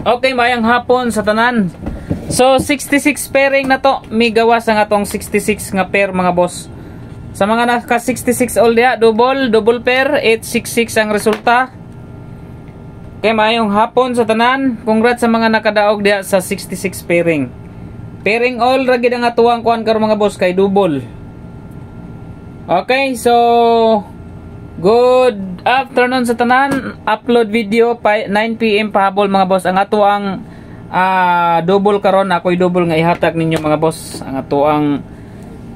Okay, mayang hapon sa tanan. So 66 pairing na to, may gawas ang atong 66 nga pair mga boss. Sa mga naka 66 all dia, double pair 866 ang resulta. Okay, mayong hapon sa tanan. Congrats sa mga nakadaog dia sa 66 pairing. Pairing all ra gid ang atuang kuan karon mga boss kay double. Okay, so good afternoon sa tanan. Upload video 9 PM pahabol mga boss. Ang ato ang double karon, ako'y double nga ihatag ninyo mga boss. Ang ato ang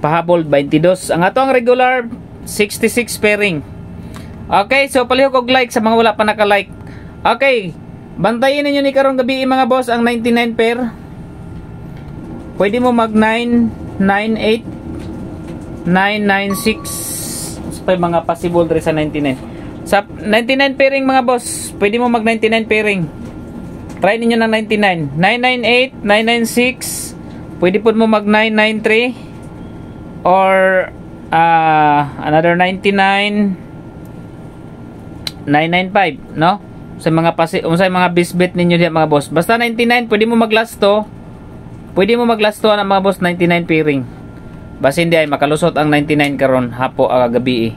pahabol 22. Ang ato ang regular 66 pairing. Okay, so palihog og like sa mga wala pa naka-like. Okay, bantayin ninyo ni karong gabi mga boss ang 99 pair. Pwede mo mag 998 996 pa mga possible diri sa 99. Sa 99 pairing mga boss, pwede mo mag 99 pairing. Try ninyo ng 99. 998, 996, pwede po mo mag 993 or another 99 995, no? Sa mga mga bisbet ninyo diya mga boss. Basta 99, pwede mo mag last to. Pwede mo mag last to ang mga boss 99 pairing. Basta hindi ay makalusot ang 99 karon hapo gabi.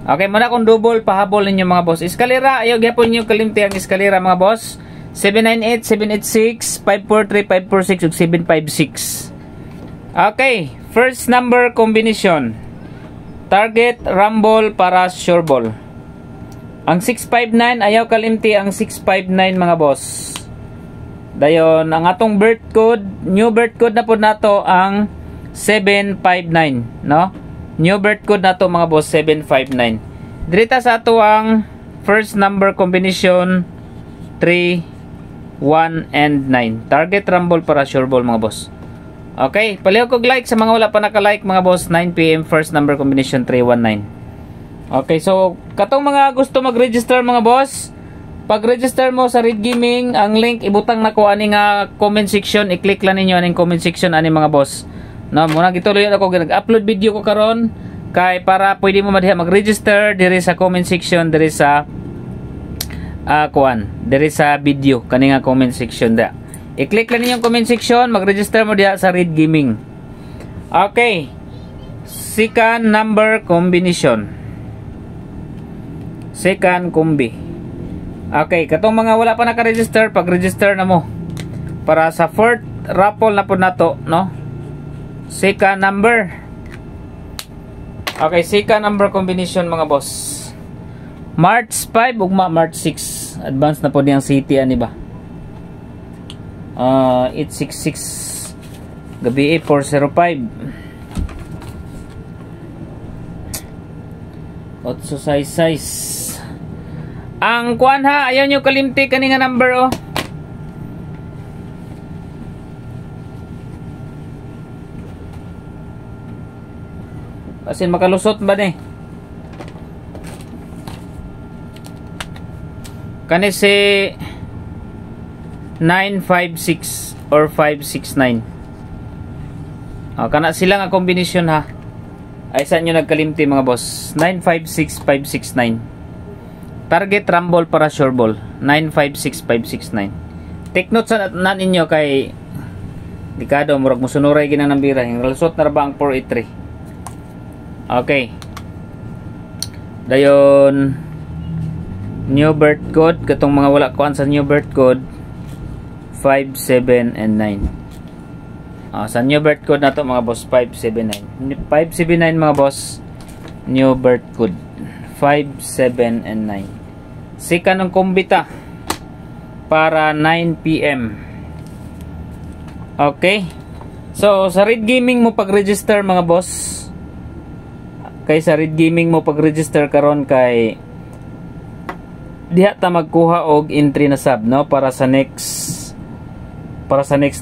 Okay, muna kung double pahabol ninyo mga boss. Eskalera, ayaw gyapon niyo kalimti ang eskalera mga boss. 798, 786, 543, 546 ug 756. Okay, first number combination. Target, rumble para sure ball. Ang 659 ayaw kalimti ang 659 mga boss. Dayon ang atong birth code, new birth code na po nato ang 759, no? New birth code na to mga boss, 759. Dirita sa ato ang first number combination 3, 1 and 9. Target rumble para sure ball mga boss. Okay, palihog kog like sa mga wala pa naka-like mga boss. 9 PM first number combination 319. Okay, so katong mga gusto mag-register mga boss, pag-register mo sa Red Gaming, ang link ibutang nako ani nga comment section, i-click lang ninyo aning comment section ani mga boss. No, muna gituloy ako nag-upload video ko karon kay para pwede mo madiha mag-register diri sa comment section diri sa diri sa video kani nga comment section da. I-click lang niyo yung comment section, mag-register mo diha sa Red Gaming. Okay. Second number combination. Second combi. Okay, katong mga wala pa naka-register, pag-register na mo para sa fourth raffle na po nato, no? Second number. Okay, second number combination mga boss. March 5 ugma March 6. Advance na po diyang city ani ba? 866 gabi 405. Otso size. Ang kuan ha, ayaw nyo kalimti kani nga number oh. Kasi makalusot ba ni? Kani si 956 or 569. Kana sila nga kombinasyon ha. Ay saan nyo nagkalimti mga boss? 956 569. Target rumble para sure ball 956 569. Take note sa ninyo kay Dikado murag musunuray ginang nambira. Yung lusot na ba ang 483. Okay. Dayon new birth code katong mga wala kuan sa new birth code 5, 7 and 9. Sa new birth code nato mga boss 579. 579 mga boss new birth code 5, 7 and 9. Second ng kumbita para 9 PM. Okay. So sa Red Gaming mo pag-register mga boss. Kay sa Red Gaming mo pag-register karon kay diha ta magkuha og entry na sub, no, para sa next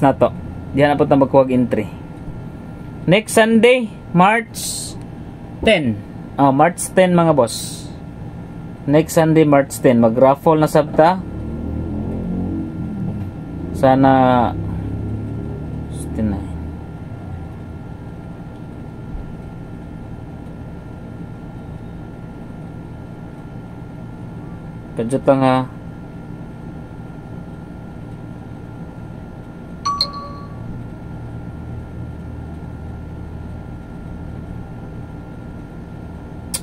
na to. Diha na po ta magkuha og entry. Next Sunday, March 10. March 10 mga boss. Next Sunday, March 10, mag-raffle na sub ta. Sana 69. Kadjot lang ha.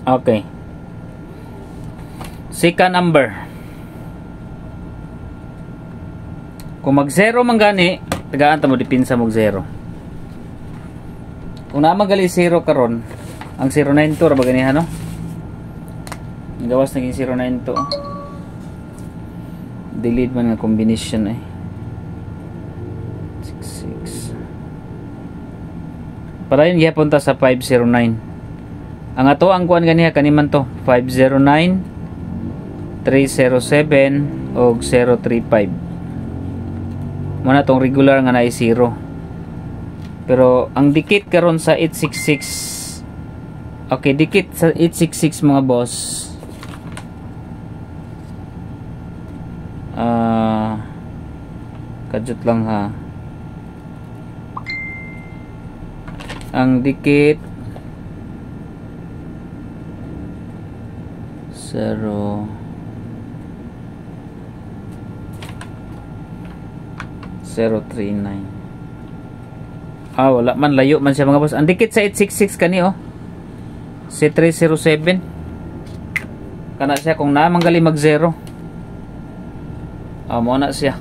Okay. Second number. Kung mag 0 man gani, tagaan ta mo dipinsa mo 0. Kung na magali 0 karon, ang 092 ra ba ganihan no? Ang gawas naging 092. Delete man nga combination eh. 66. Para yun gihapon ta sa 509. Ang ato ang kuan ganiha kaniman to 509, 307 og 035. Muna tong regular nga naay 0. Pero ang dikit karon sa 866. Okay, dikit sa 866 mga boss. Kadjut lang ha. Ang dikit 0 039. Wala man, layo man siya mga boss. Ang dikit sa 866 kani oh. Si 307. Kana siya kung na manggali mag 0. Mo na siya.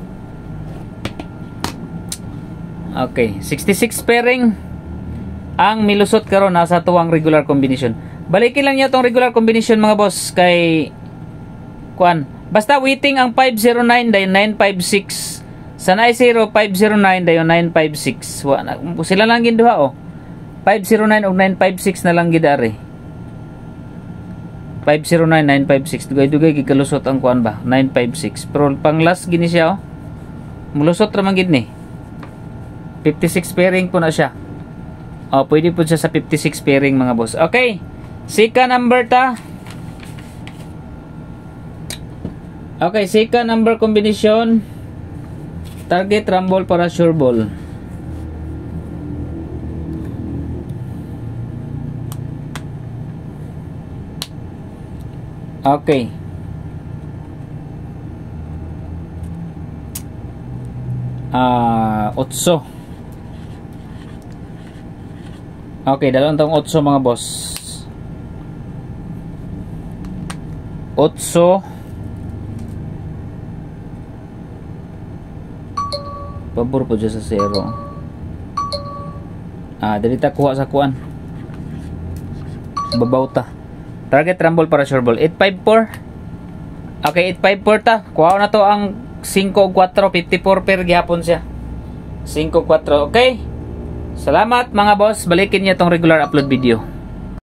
Okay, 66 pairing ang milusot karon nasa tuwang regular combination. Balikin lang niyo tong regular combination mga boss kay kuan. Basta waiting ang 509 dayon 956. Sa 0 509 dayon 956. Sila lang gid duha oh. 509 ug 956 na lang gid ari. 509 956 dugay-dugay gikalusot ang kuan ba 956. Pero pang last gini siya oh. Mulusot ra man gid ni. 56 pairing po na siya. Pwede po siya sa 56 pairing mga boss. Okay. Second number ta. Okay, second number combination. Target rumble para sure ball. Okay. Otso. Okay, dalawang tong otso mga boss. Otso. Pabor po dyan sa 0. Dali ta kuha sa kuan. Babaw ta. Target rumble para sure ball. 854. Okay, 854 ta. Kuha na to ang 5-4. 54 per gihapon siya. 5-4. Okay. Salamat mga boss. Balikin niya tong regular upload video.